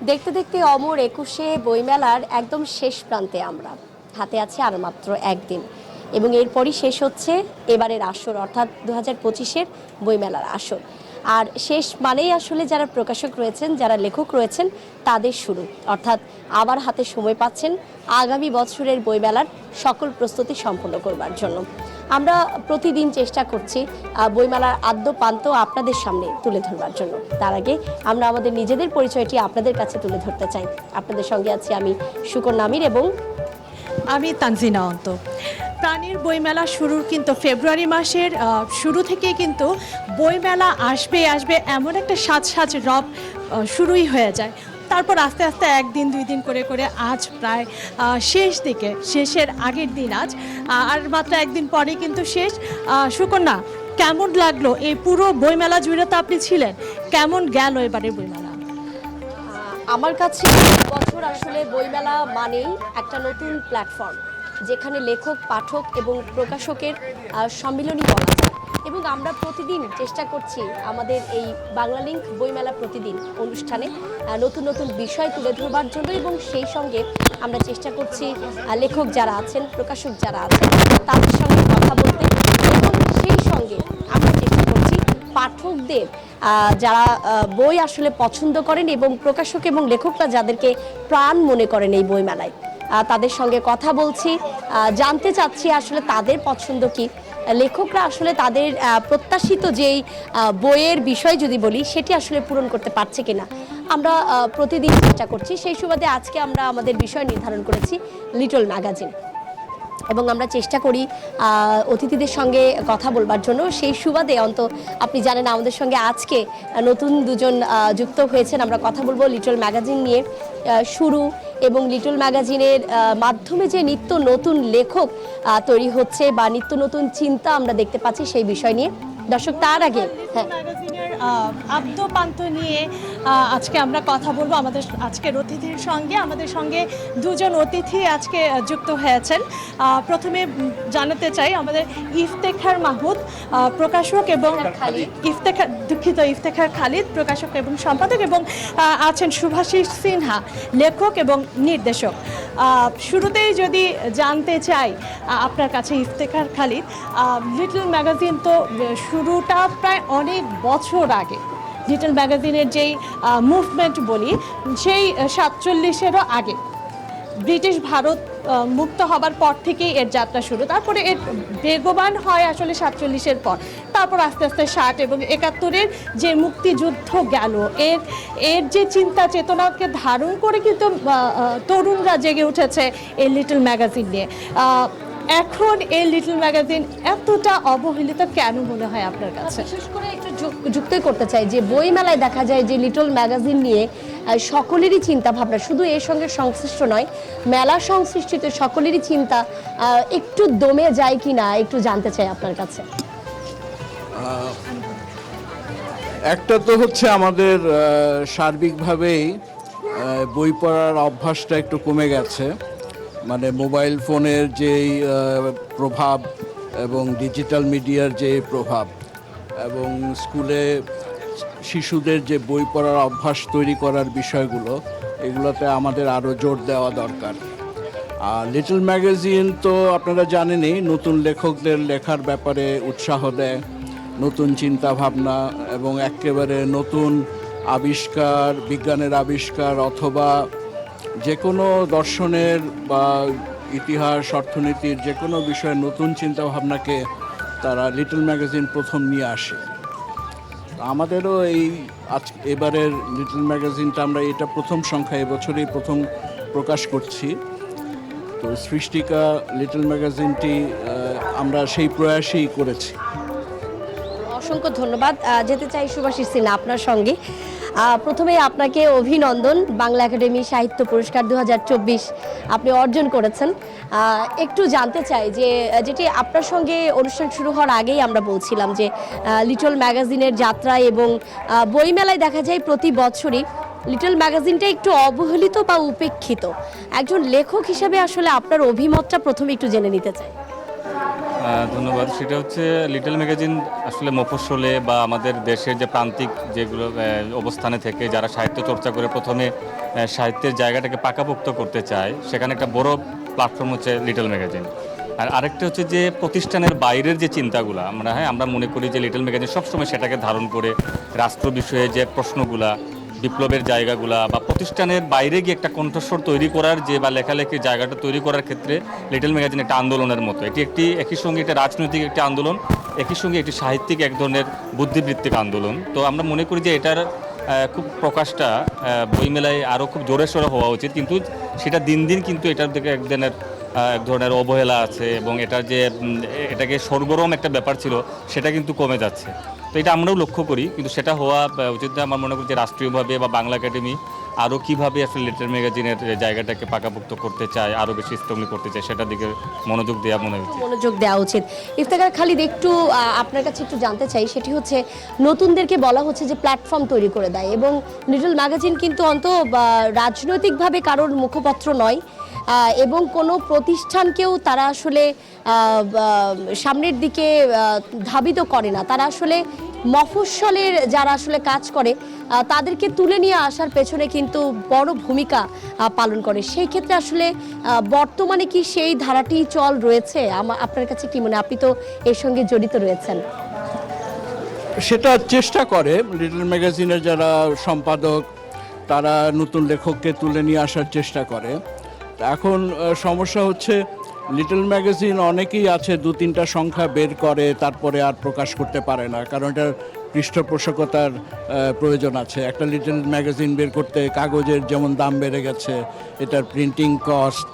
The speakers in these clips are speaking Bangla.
দেখতে দেখতে অমর ২১শে বইমেলার একদম শেষ প্রান্তে আমরা। হাতে আছে আর মাত্র একদিন এবং এরপরই শেষ হচ্ছে এবারের আসর, অর্থাৎ ২০২৫-এর বইমেলার আসর। আর শেষ মানেই আসলে যারা প্রকাশক রয়েছেন, যারা লেখক রয়েছেন তাদের শুরু, অর্থাৎ আবার হাতে সময় পাচ্ছেন আগামী বছরের বইমেলার সকল প্রস্তুতি সম্পন্ন করবার জন্য। আমরা প্রতিদিন চেষ্টা করছি বইমেলার আদ্যপান্ত আপনাদের সামনে তুলে ধরবার জন্য। তার আগে আমরা আমাদের নিজেদের পরিচয়টি আপনাদের কাছে তুলে ধরতে চাই। আপনাদের সঙ্গে আছি আমি সুকন্যা আমির এবং আমি তানজিনা অন্ত। প্রাণীর বইমেলা শুরুর কিন্তু ফেব্রুয়ারি মাসের শুরু থেকেই কিন্তু বইমেলা আসবে এমন একটা সাজ রব শুরুই হয়ে যায়। তারপর আস্তে আস্তে একদিন দুই দিন করে করে আজ প্রায় শেষ দিকে, শেষের আগের দিন আজ, আর মাত্র একদিন পরে কিন্তু শেষ। সুকন্যা, কেমন লাগলো এই পুরো বইমেলা জুড়ে? তো আপনি ছিলেন, কেমন গেল এবারে বইমেলা? আমার কাছে বছর আসলে বইমেলা মানেই একটা নতুন প্ল্যাটফর্ম, যেখানে লেখক, পাঠক এবং প্রকাশকের সম্মিলনী বলা যায়। এবং আমরা প্রতিদিন চেষ্টা করছি আমাদের এই বাংলা লিংক বইমেলা প্রতিদিন অনুষ্ঠানে নতুন নতুন বিষয় তুলে ধরবার জন্য, এবং সেই সঙ্গে আমরা চেষ্টা করছি লেখক যারা আছেন, প্রকাশক যারা আছেন তাদের সঙ্গে কথা বলতে, এবং সেই সঙ্গে আমরা চেষ্টা করছি পাঠকদের যারা বই আসলে পছন্দ করেন এবং প্রকাশক এবং লেখকরা যাদেরকে প্রাণ মনে করেন এই বইমেলায়, তাদের সঙ্গে কথা বলছি, জানতে চাচ্ছি আসলে তাদের পছন্দ কি, লেখকরা আসলে তাদের প্রত্যাশিত যেই বইয়ের বিষয় যদি বলি সেটি আসলে পূরণ করতে পারছে কিনা। আমরা প্রতিদিন চেষ্টা করছি। সেই সুবাদে আজকে আমরা আমাদের বিষয় নির্ধারণ করেছি লিটল ম্যাগাজিন, এবং আমরা চেষ্টা করি অতিথিদের সঙ্গে কথা বলবার জন্য। সেই সুবাদে আপনি জানেন আমাদের সঙ্গে আজকে নতুন দুজন যুক্ত হয়েছেন। আমরা কথা বলবো লিটল ম্যাগাজিন নিয়ে শুরু, এবং লিটল ম্যাগাজিনের মাধ্যমে যে নিত্য নতুন লেখক তৈরি হচ্ছে বা নিত্য নতুন চিন্তা আমরা দেখতে পাচ্ছি সেই বিষয় নিয়ে। দর্শক, তার আগে ম্যাগাজিনের আদ্যপান্ত নিয়ে আজকে আমরা কথা বলবো আমাদের আজকের অতিথির সঙ্গে। আমাদের সঙ্গে দুজন অতিথি আজকে যুক্ত হয়েছেন। প্রথমে জানাতে চাই আমাদের ইফতেখার মাহমুদ, প্রকাশক, এবং ইফতেখার খালিদ, প্রকাশক এবং সম্পাদক, এবং আছেন শুভাশিস সিনহা, লেখক এবং নির্দেশক। শুরুতেই যদি জানতে চাই আপনার কাছে ইফতেখার খালিদ, লিটল ম্যাগাজিন তো শুরুটা প্রায় অনেক বছর আগে। লিটল ম্যাগাজিনের যেই মুভমেন্ট বলি সেই 47-এরও আগে, ব্রিটিশ ভারত মুক্ত হবার পর থেকেই এর যাত্রা শুরু। তারপরে এর বেগবান হয় আসলে 47-এর পর, তারপর আস্তে আস্তে 60 এবং 71-এর যে মুক্তিযুদ্ধ গেল, এর যে চিন্তা চেতনাকে ধারণ করে কিন্তু তরুণরা জেগে উঠেছে এই লিটল ম্যাগাজিন নিয়ে। এখন এই লিটল ম্যাগাজিন এতটা অবহেলিত কেন মনে হয় আপনার কাছে? বিশেষ করে একটু যুক্তই করতে চাই যে বইমেলায় দেখা যায় যে লিটল ম্যাগাজিন নিয়ে সকলেরই চিন্তা ভাবনা, শুধু এর সঙ্গে সংশ্লিষ্ট নয়, মেলা সংশ্লিষ্ট সকলেরই চিন্তা একটু দমে যায় কিনা একটু জানতে চাই আপনার কাছে। একটা তো হচ্ছে আমাদের সার্বিকভাবেই বই পড়ার অভ্যাসটা একটু কমে গেছে। মানে মোবাইল ফোনের যেই প্রভাব এবং ডিজিটাল মিডিয়ার যে প্রভাব, এবং স্কুলে শিশুদের যে বই পড়ার অভ্যাস তৈরি করার বিষয়গুলো, এগুলোতে আমাদের আরও জোর দেওয়া দরকার। আর লিটল ম্যাগাজিন তো আপনারা জানেনই, নতুন লেখকদের লেখার ব্যাপারে উৎসাহ দেয়, নতুন চিন্তা ভাবনা এবং একেবারে নতুন আবিষ্কার, বিজ্ঞানের আবিষ্কার অথবা যে কোনো দর্শনের বা ইতিহাস, অর্থনীতির যে কোনো বিষয়ে নতুন চিন্তাভাবনাকে তারা লিটল ম্যাগাজিন প্রথম নিয়ে আসে। আমাদেরও এবারের লিটল ম্যাগাজিনটা আমরা এটা প্রথম সংখ্যা, এবছরই প্রথম প্রকাশ করছি। তো সৃষ্টিকা লিটল ম্যাগাজিনটি আমরা সেই প্রয়াসই করেছি। অসংখ্য ধন্যবাদ। যেতে চাই শুভাশিস সিনহা আপনার সঙ্গে। প্রথমে আপনাকে অভিনন্দন, বাংলা একাডেমি সাহিত্য পুরস্কার 2024 আপনি অর্জন করেছেন। একটু জানতে চাই যে যেটি আপনার সঙ্গে অনুষ্ঠান শুরু হওয়ার আগেই আমরা বলছিলাম যে লিটল ম্যাগাজিনের যাত্রা এবং বইমেলায় দেখা যায় প্রতি বছরই লিটল ম্যাগাজিনটা একটু অবহেলিত বা উপেক্ষিত। একজন লেখক হিসেবে আসলে আপনার অভিমতটা প্রথমে একটু জেনে নিতে চাই। ধন্যবাদ। সেটা হচ্ছে লিটল ম্যাগাজিন আসলে মফস্বলে বা আমাদের দেশের যে প্রান্তিক যেগুলো অবস্থানে থেকে যারা সাহিত্য চর্চা করে প্রথমে সাহিত্যের জায়গাটাকে পাকাপোক্ত করতে চায়, সেখানে একটা বড় প্ল্যাটফর্ম হচ্ছে লিটল ম্যাগাজিন। আর আরেকটা হচ্ছে যে প্রতিষ্ঠানের বাইরের যে চিন্তাগুলো আমরা মনে করি যে লিটল ম্যাগাজিন সবসময় সেটাকে ধারণ করে রাষ্ট্র বিষয়ে যে প্রশ্নগুলা, বিপ্লবের জায়গাগুলা বা প্রতিষ্ঠানের বাইরে গিয়ে একটা কণ্ঠস্বর তৈরি করার যে বা লেখালেখির জায়গাটা তৈরি করার ক্ষেত্রে লিটল ম্যাগাজিন একটা আন্দোলনের মতো। এটি একই সঙ্গে একটা রাজনৈতিক একটি আন্দোলন, একই সঙ্গে একটি সাহিত্যিক এক ধরনের বুদ্ধিবৃত্তিক আন্দোলন। তো আমরা মনে করি যে এটার খুব প্রকাশটা বইমেলায় আরও খুব জোরে সোরে হওয়া উচিত, কিন্তু সেটা দিন দিন কিন্তু এটার দিকে এক ধরনের অবহেলা আছে এবং এটাকে সরগরম একটা ব্যাপার ছিল, সেটা কিন্তু কমে যাচ্ছে। তো এটা আমরাও লক্ষ্য করি, কিন্তু সেটা হওয়া উচিত না। আমার মনে করি যে রাষ্ট্রীয়ভাবে বা বাংলা একাডেমি আরও কীভাবে আসলে লিটল ম্যাগাজিনের জায়গাটাকে পাকাপোক্ত করতে চায়, আরও বেশি স্ট্রংলি করতে চায়, সেটার দিকে মনোযোগ দেওয়া মনে হচ্ছে। মনোযোগ দেওয়া উচিত। ইফতেখার খালিদ, একটু আপনার কাছে একটু জানতে চাই, সেটি হচ্ছে নতুনদেরকে বলা হচ্ছে যে প্ল্যাটফর্ম তৈরি করে দেয়, এবং লিটল ম্যাগাজিন কিন্তু রাজনৈতিকভাবে কারোর মুখপত্র নয়, এবং কোনো প্রতিষ্ঠানকেও তারা আসলে সামনের দিকে ধাবিত করে না। তারা আসলে মফস্বলের যারা আসলে কাজ করে তাদেরকে তুলে নিয়ে আসার পেছনে কিন্তু বড় ভূমিকা পালন করে। সেই ক্ষেত্রে আসলে বর্তমানে কি সেই ধারাটি চল রয়েছে? আপনার কাছে কি মনে হয়? আপনি তো এর সঙ্গে জড়িত রয়েছেন। সেটা চেষ্টা করে লিটল ম্যাগাজিনের যারা সম্পাদক, তারা নতুন লেখককে তুলে নিয়ে আসার চেষ্টা করে। এখন সমস্যা হচ্ছে লিটল ম্যাগাজিন অনেকেই আছে 2-3টা সংখ্যা বের করে তারপরে আর প্রকাশ করতে পারে না, কারণ এটার পৃষ্ঠপোষকতার প্রয়োজন আছে। একটা লিটল ম্যাগাজিন বের করতে কাগজের যেমন দাম বেড়ে গেছে, এটার প্রিন্টিং কস্ট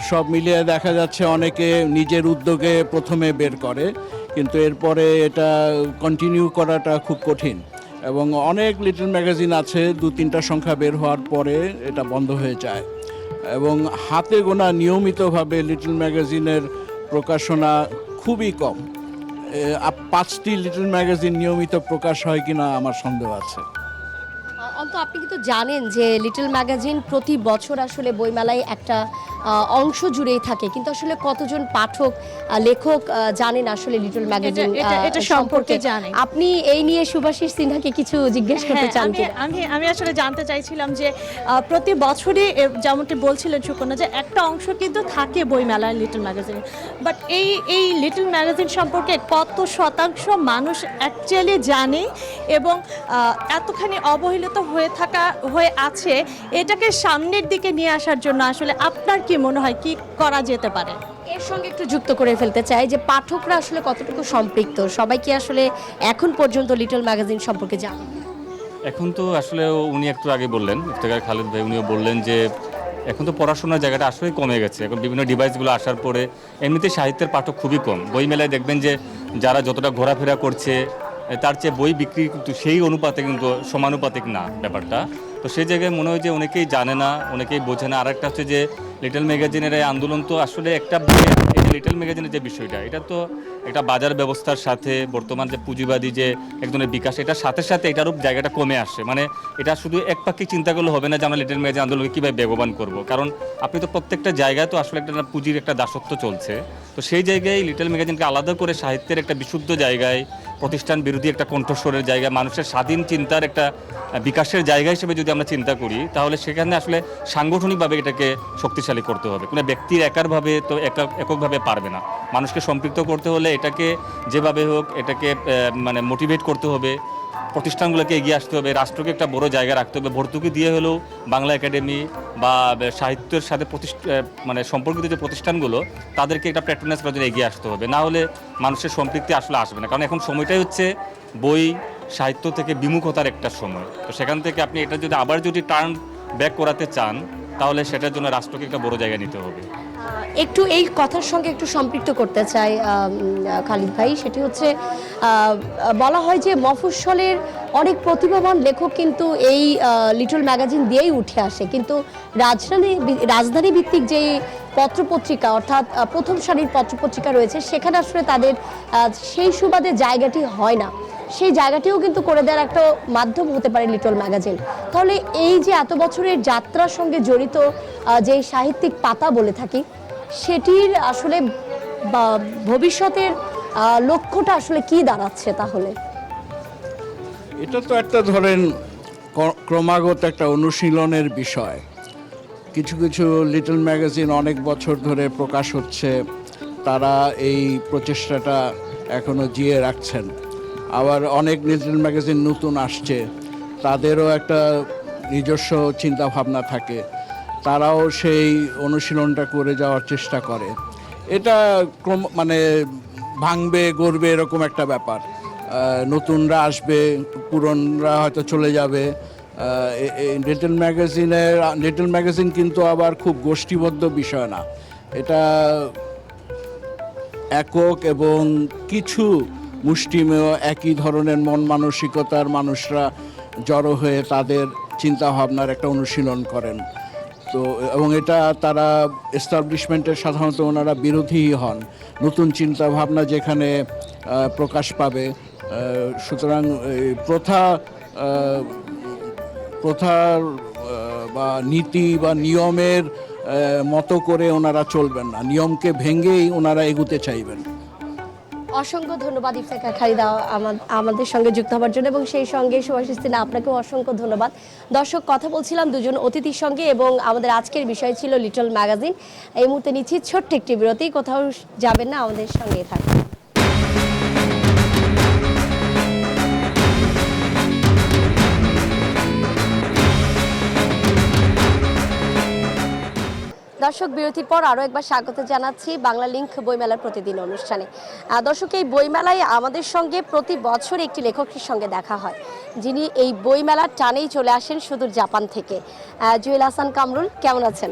সব মিলিয়ে দেখা যাচ্ছে অনেকে নিজের উদ্যোগে প্রথমে বের করে, কিন্তু এরপরে এটা কন্টিনিউ করাটা খুব কঠিন। এবং অনেক লিটল ম্যাগাজিন আছে 2-3টা সংখ্যা বের হওয়ার পরে এটা বন্ধ হয়ে যায়, এবং হাতে গোনা নিয়মিতভাবে লিটল ম্যাগাজিনের প্রকাশনা খুবই কম। 5টি লিটল ম্যাগাজিন নিয়মিত প্রকাশ হয় কিনা আমার সন্দেহ আছে। আপনি কিন্তু জানেন যে লিটল ম্যাগাজিন প্রতি বছর আসলে বইমেলায় একটা অংশ জুড়েই থাকে, কিন্তু আসলে কতজন পাঠক লেখক জানেন আসলে লিটল ম্যাগাজিন এটা সম্পর্কে জানেন? আপনি এই নিয়ে সুভাষিস সিনহাকে কিছু জিজ্ঞেস করতে চান কি? আমি আসলে জানতে চাইছিলাম যে প্রতি বছরই যেমনটি বলছিলেন সুকন্যা, যে একটা অংশ কিন্তু থাকে বইমেলায় লিটল ম্যাগাজিনে, বাট এই লিটল ম্যাগাজিন সম্পর্কে কত শতাংশ মানুষ অ্যাকচুয়ালি জানে এবং এতখানি অবহেলিত হয়ে আছে, এটাকে সামনের দিকে নিয়ে আসার জন্য আসলে আপনার কি মনে হয় কি করা যেতে পারে? এর সঙ্গে একটু যুক্ত করে ফেলতে চাই যে পাঠকরা আসলে কতটুকু সম্পৃক্ত, সবাই কি আসলে এখন পর্যন্ত লিটল ম্যাগাজিন সম্পর্কে জানেন? এখন তো আসলে উনি একটু আগে বললেন, ইফতেখার খালিদ ভাই, উনিও বললেন যে এখন তো পড়াশোনার জায়গাটা আসলেই কমে গেছে। এখন বিভিন্ন ডিভাইসগুলো আসার পরে এমনিতে সাহিত্যের পাঠক খুবই কম। বইমেলায় দেখবেন যে যারা যতটা ঘোরাফেরা করছে তার চেয়ে বই বিক্রি কিন্তু সেই অনুপাতে কিন্তু সমানুপাতিক না ব্যাপারটা। তো সেই জায়গায় মনে হয় যে অনেকেই জানে না, অনেকেই বোঝে না। আর একটা হচ্ছে যে লিটল ম্যাগাজিনের এই আন্দোলন তো আসলে একটা এই যে লিটল ম্যাগাজিনের যে বিষয়টা, এটা তো একটা বাজার ব্যবস্থার সাথে বর্তমান যে পুঁজিবাদী যে এক ধরনের বিকাশ, এটার সাথে সাথে এটারও জায়গাটা কমে আসে। মানে এটা শুধু একপাক্ষিক চিন্তা করলে হবে না যে আমরা লিটল ম্যাগাজিন আন্দোলনকে কীভাবে বেগবান করব, কারণ আপনি তো প্রত্যেকটা জায়গায় তো আসলে একটা পুঁজির একটা দাসত্ব চলছে। তো সেই জায়গায় লিটল ম্যাগাজিনকে আলাদা করে সাহিত্যের একটা বিশুদ্ধ জায়গায়, প্রতিষ্ঠান বিরোধী একটা কণ্ঠস্বরের জায়গা, মানুষের স্বাধীন চিন্তার একটা বিকাশের জায়গা হিসেবে যদি আমরা চিন্তা করি, তাহলে সেখানে আসলে সাংগঠনিকভাবে এটাকে শক্তিশালী করতে হবে। কোনো ব্যক্তির একারভাবে তো এককভাবে পারবে না। মানুষকে সম্পৃক্ত করতে হলে এটাকে যেভাবে হোক এটাকে মানে মোটিভেট করতে হবে, প্রতিষ্ঠানগুলোকে এগিয়ে আসতে হবে, রাষ্ট্রকে একটা বড় জায়গা রাখতে হবে। ভর্তুকি দিয়ে হলেও বাংলা একাডেমি বা সাহিত্যের সাথে মানে সম্পর্কিত যে প্রতিষ্ঠানগুলো, তাদেরকে একটা প্যাট্রোনাইজ করার জন্য এগিয়ে আসতে হবে। না হলে মানুষের সম্পৃক্তি আসলে আসবে না, কারণ এখন সময়টাই হচ্ছে বই সাহিত্য থেকে বিমুখতার একটা সময়। তো সেখান থেকে আপনি এটা যদি টার্ন ব্যাক করাতে চান, তাহলে সেটার জন্য রাষ্ট্রকে একটা বড় জায়গা নিতে হবে। একটু এই কথার সঙ্গে একটু সম্পৃক্ত করতে চাই খালিদ ভাই, সেটি হচ্ছে বলা হয় যে মফস্বলের অনেক প্রতিভাবান লেখক কিন্তু এই লিটল ম্যাগাজিন দিয়েই উঠে আসে, কিন্তু রাজধানী ভিত্তিক যেই পত্রপত্রিকা অর্থাৎ প্রথম সারির পত্রপত্রিকা রয়েছে, সেখানে আসলে তাদের সেই সুবাদে জায়গাটি হয় না। সেই জায়গাটিও কিন্তু করে দেওয়ার একটা মাধ্যম হতে পারে লিটল ম্যাগাজিন। তাহলে এই যে এত বছরের যাত্রার সঙ্গে জড়িত যে সাহিত্যিক পাতা বলে থাকি, সেটির আসলে ভবিষ্যতের লক্ষ্যটা আসলে কি দাঁড়াচ্ছে তাহলে? এটা তো একটা ধরেন ক্রমাগত একটা অনুশীলনের বিষয়। কিছু কিছু লিটল ম্যাগাজিন অনেক বছর ধরে প্রকাশ হচ্ছে, তারা এই প্রচেষ্টাটা এখনো জিয়ে রাখছেন। আবার অনেক লিটল ম্যাগাজিন নতুন আসছে, তাদেরও একটা নিজস্ব চিন্তা ভাবনা থাকে, তারাও সেই অনুশীলনটা করে যাওয়ার চেষ্টা করে। এটা মানে ভাঙবে গড়বে এরকম একটা ব্যাপার। নতুনরা আসবে, পুরনরা হয়তো চলে যাবে। লিটল ম্যাগাজিন কিন্তু আবার খুব গোষ্ঠীবদ্ধ বিষয় না, এটা একক এবং কিছু মুষ্টিমেয় একই ধরনের মন মানসিকতার মানুষরা জড়ো হয়ে তাদের চিন্তা ভাবনার একটা অনুশীলন করেন। তো এবং এটা তারা এস্টাবলিশমেন্টের সাধারণত ওনারা বিরোধী হন, নতুন চিন্তা ভাবনা যেখানে প্রকাশ পাবে। সুতরাং প্রথার বা নীতি বা নিয়মের মতো করে ওনারা চলবেন না, নিয়মকে ভেঙেই ওনারা এগুতে চাইবেন। অসংখ্য ধন্যবাদ ইফতেখার খালিদ আমাদের সঙ্গে যুক্ত হওয়ার জন্য, এবং সেই সঙ্গে সুভাষিস সিনহা আপনাকেও অসংখ্য ধন্যবাদ। দর্শক, কথা বলছিলাম দুজন অতিথির সঙ্গে এবং আমাদের আজকের বিষয় ছিল লিটল ম্যাগাজিন। এই মুহূর্তে নিচ্ছি ছোট্ট একটি বিরতি, কোথাও যাবেন না, আমাদের সঙ্গে থাকবেন। দর্শক, বিরতির পর আরও একবার স্বাগত জানাচ্ছি বাংলা লিংক বইমেলার প্রতিদিন অনুষ্ঠানে। দর্শক, এই বইমেলায় আমাদের সঙ্গে প্রতি বছর একটি লেখকের সঙ্গে দেখা হয়, যিনি এই বইমেলার টানেই চলে আসেন সুদূর জাপান থেকে। জুয়েল হাসান কামরুল, কেমন আছেন?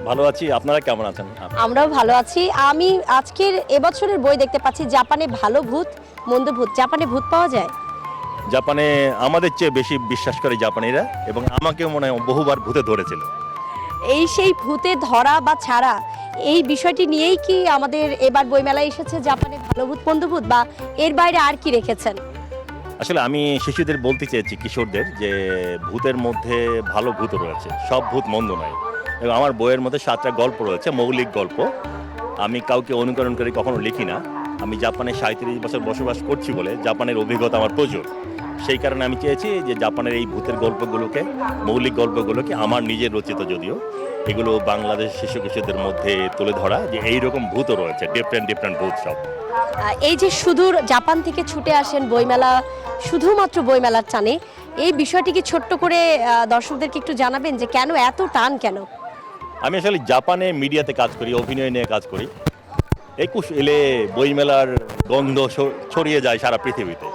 ভালো আছি, আপনারা কেমন আছেন? আমরাও ভালো আছি। আমি আজকের এবছরের বই দেখতে পাচ্ছি জাপানে ভালো ভূত মন্দ ভূত। জাপানে ভূত পাওয়া যায়? জাপানে আমাদের চেয়ে বেশি বিশ্বাস করে জাপানিরা, এবং আমাকেও মনে হয় বহুবার ভূতে ধরেছিল। এই সেই ভূতে ধরা বা ছাড়া এই বিষয়টি নিয়েই কি আমাদের এবার বইমেলায় এসেছে জাপানে ভালো ভূত মন্দ ভূত, বা এর বাইরে আর কি রেখেছেন? আসলে আমি শিশুদের বলতে চেয়েছি, কিশোরদের, যে ভূতের মধ্যে ভালো ভূত রয়েছে, সব ভূত মন্দ নয়। এবং আমার বইয়ের মধ্যে 7টা গল্প রয়েছে, মৌলিক গল্প। আমি কাউকে অনুকরণ করে কখনো লিখি না। আমি জাপানে 37 বছর বসবাস করছি বলে জাপানের অভিজ্ঞতা আমার প্রচুর। সেই কারণে আমি চেয়েছি যে জাপানের এই ভূতের গল্পগুলোকে, মৌলিক গল্পগুলোকে, আমার নিজের রচিত যদিও, এগুলো বাংলাদেশ শিশু কিশোরদের মধ্যে তুলে ধরা, যে এইরকম ভূতও রয়েছে, ডিফারেন্ট ভূত সব। এই যে সুদূর জাপান থেকে ছুটে আসেন বইমেলা, শুধুমাত্র বইমেলার টানে, এই বিষয়টি কি ছোট্ট করে দর্শকদেরকে একটু জানাবেন যে কেন এত টান কেন? আমি আসলে জাপানে মিডিয়াতে কাজ করি, অভিনয় নিয়ে কাজ করি। 21 এলে বইমেলার গন্ধ ছড়িয়ে যায় সারা পৃথিবীতে।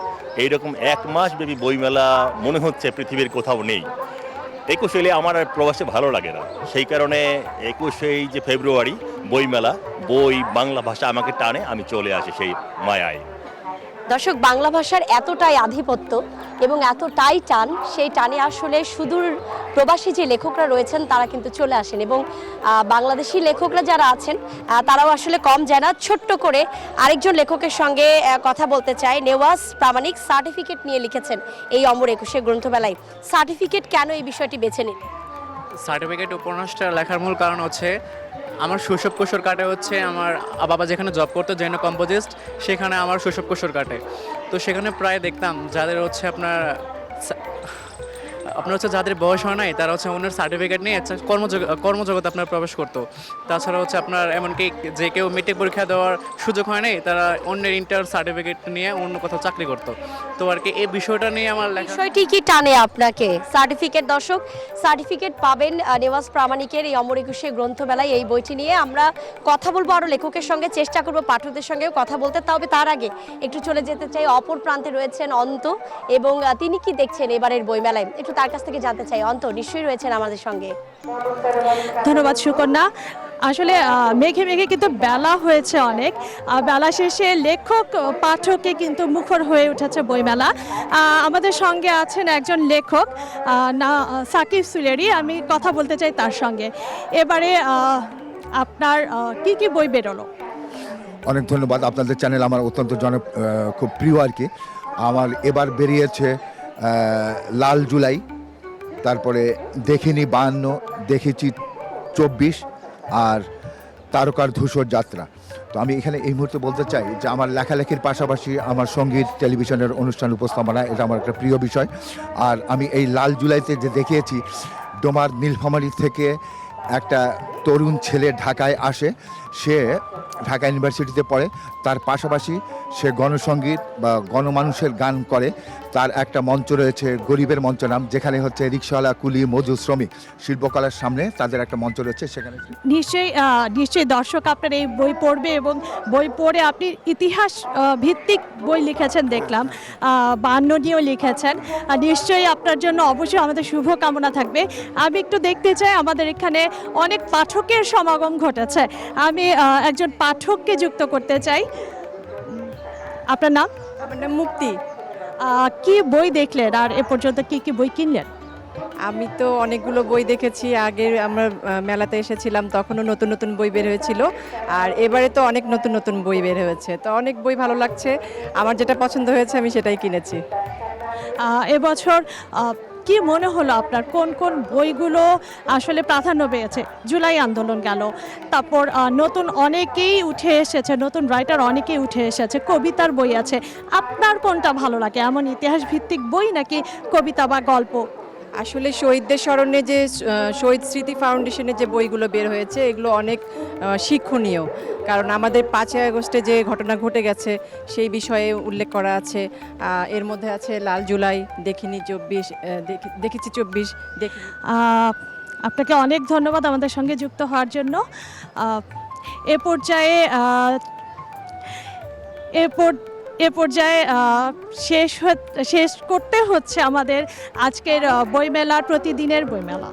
এইরকম 1 মাস ব্যাপী বইমেলা মনে হচ্ছে পৃথিবীর কোথাও নেই। 21 এলে আমার আর প্রবাসে ভালো লাগে না, সেই কারণে 21 যে ফেব্রুয়ারি বইমেলা, বই বাংলা ভাষা আমাকে টানে, আমি চলে আসি সেই মায়ায়। দর্শক, বাংলা ভাষার এতটাই আধিপত্য এবং এতটাই টান, সেই টানে আসলে সুদূর প্রবাসী যে লেখকরা রয়েছেন তারা কিন্তু চলে আসেন, এবং বাংলাদেশি লেখকরা যারা আছেন তারাও আসলে কম যায় না। ছোট্ট করে আরেকজন লেখকের সঙ্গে কথা বলতে চাই। নেওয়াজ প্রামাণিক সার্টিফিকেট নিয়ে লিখেছেন এই অমর 21 গ্রন্থমেলায়। সার্টিফিকেট কেন এই বিষয়টি বেছে নিন? সার্টিফিকেট উপন্যাসটা লেখার মূল কারণ হচ্ছে আমার শৈশব কৈশোর কাটে হচ্ছে আমার বাবা যেখানে জব করতো, জেন কম্পোজিস্ট, সেখানে আমার শৈশব কৈশোর কাটে। তো সেখানে প্রায় দেখতাম যাদের হচ্ছে আপনার হচ্ছে যাদের বয়স হয় নাই, তারা হচ্ছে অন্যের সার্টিফিকেট নিয়ে কর্মজগতে আপনার প্রবেশ করতো। তাছাড়া হচ্ছে আপনার এমনকি যে কেউ মেট্রিক পরীক্ষা দেওয়ার সুযোগ হয় নাই, তারা অন্যের ইন্টার সার্টিফিকেট নিয়ে অন্য কোথাও চাকরি করতো। তো আর কি এই বিষয়টা নিয়ে আমার বিষয়টি কি টানে আপনাকে? সার্টিফিকেট, দর্শক, সার্টিফিকেট পাবেন নেওয়াজ প্রামাণিকের এই অমর 21 গ্রন্থমেলায়। এই বইটি নিয়ে আমরা কথা বলবো আরও লেখকের সঙ্গে, চেষ্টা করবো পাঠকদের সঙ্গেও কথা বলতে। তবে তার আগে একটু চলে যেতে চাই, অপর প্রান্তে রয়েছেন অন্ত, এবং তিনি কি দেখছেন এবারের বইমেলায় একটু তার কাছ থেকে জানতে চাই। অন্ত, নিশ্চয়ই রয়েছেন আমাদের সঙ্গে। ধন্যবাদ সুকন্যা। আসলে মেঘে মেঘে কিন্তু বেলা হয়েছে অনেক, বেলা শেষে লেখক পাঠকে কিন্তু মুখর হয়ে উঠেছে বইমেলা। আমাদের সঙ্গে আছেন একজন লেখক না সাকিব সুলেরি, আমি কথা বলতে চাই তার সঙ্গে। এবারে আপনার কি কি বই বেরোলো? অনেক ধন্যবাদ। আপনাদের চ্যানেল আমার অত্যন্ত খুব প্রিয় আর কি। আমার এবার বেরিয়েছে লাল জুলাই, তারপরে দেখিনি 52, দেখেছি 24, আর তারকার ধূসর যাত্রা। তো আমি এখানে এই মুহূর্তে বলতে চাই যে আমার লেখালেখির পাশাপাশি আমার সঙ্গীত টেলিভিশনের অনুষ্ঠান উপস্থাপনা এটা আমার একটা প্রিয় বিষয়। আর আমি এই লাল জুলাইতে যে দেখিয়েছি ডোমার নীলফামারী থেকে একটা তরুণ ছেলে ঢাকায় আসে, সে ঢাকা ইউনিভার্সিটিতে পড়ে, তার পাশাপাশি সে গণসঙ্গীত বা গণমানুষের গান করে। তার একটা মঞ্চ রয়েছে গরিবের মঞ্চ নাম, যেখানে হচ্ছে রিক্সাওয়ালা, কুলি, মজুর, শ্রমিক শিল্পকলার সামনে তাদের একটা মঞ্চ রয়েছে, সেখানে নিশ্চয়ই দর্শক আপনার এই বই পড়বে এবং বই পড়ে আপনি ইতিহাস ভিত্তিক বই লিখেছেন দেখলাম, 52 নিয়েও লিখেছেন। নিশ্চয়ই আপনার জন্য অবশ্যই আমাদের শুভকামনা থাকবে। আমি একটু দেখতে চাই, আমাদের এখানে অনেক পাঠকের সমাগম ঘটেছে, আমি একজন পাঠককে যুক্ত করতে চাই। আপনার নাম? আমার নাম মুক্তি। কি বই দেখলেন আর এ পর্যন্ত কি কি বই কিনলেন? আমি তো অনেকগুলো বই দেখেছি, আগে আমরা মেলাতে এসেছিলাম তখনও নতুন নতুন বই বের হয়েছিল, আর এবারে তো অনেক নতুন নতুন বই বের হয়েছে, তো অনেক বই ভালো লাগছে। আমার যেটা পছন্দ হয়েছে আমি সেটাই কিনেছি। এবছর কি মনে হলো আপনার, কোন কোন বইগুলো আসলে প্রাধান্য পেয়েছে? জুলাই আন্দোলন গেল, তারপর নতুন অনেকেই উঠে এসেছে, নতুন রাইটার অনেকেই উঠে এসেছে, কবিতার বই আছে। আপনার কোনটা ভালো লাগে, এমন ইতিহাস ভিত্তিক বই নাকি কবিতা বা গল্প? আসলে শহীদদের স্মরণে যে শহীদ স্মৃতি ফাউন্ডেশনের যে বইগুলো বের হয়েছে এগুলো অনেক শিক্ষণীয়, কারণ আমাদের 5ই আগস্টে যে ঘটনা ঘটে গেছে সেই বিষয়ে উল্লেখ করা আছে। এর মধ্যে আছে লাল জুলাই, দেখিনি 24, দেখেছি 24, দেখিনি। আপনাকে অনেক ধন্যবাদ আমাদের সঙ্গে যুক্ত হওয়ার জন্য। এ পর্যায়ে শেষ করতে হচ্ছে আমাদের আজকের বইমেলার প্রতিদিনের বইমেলা।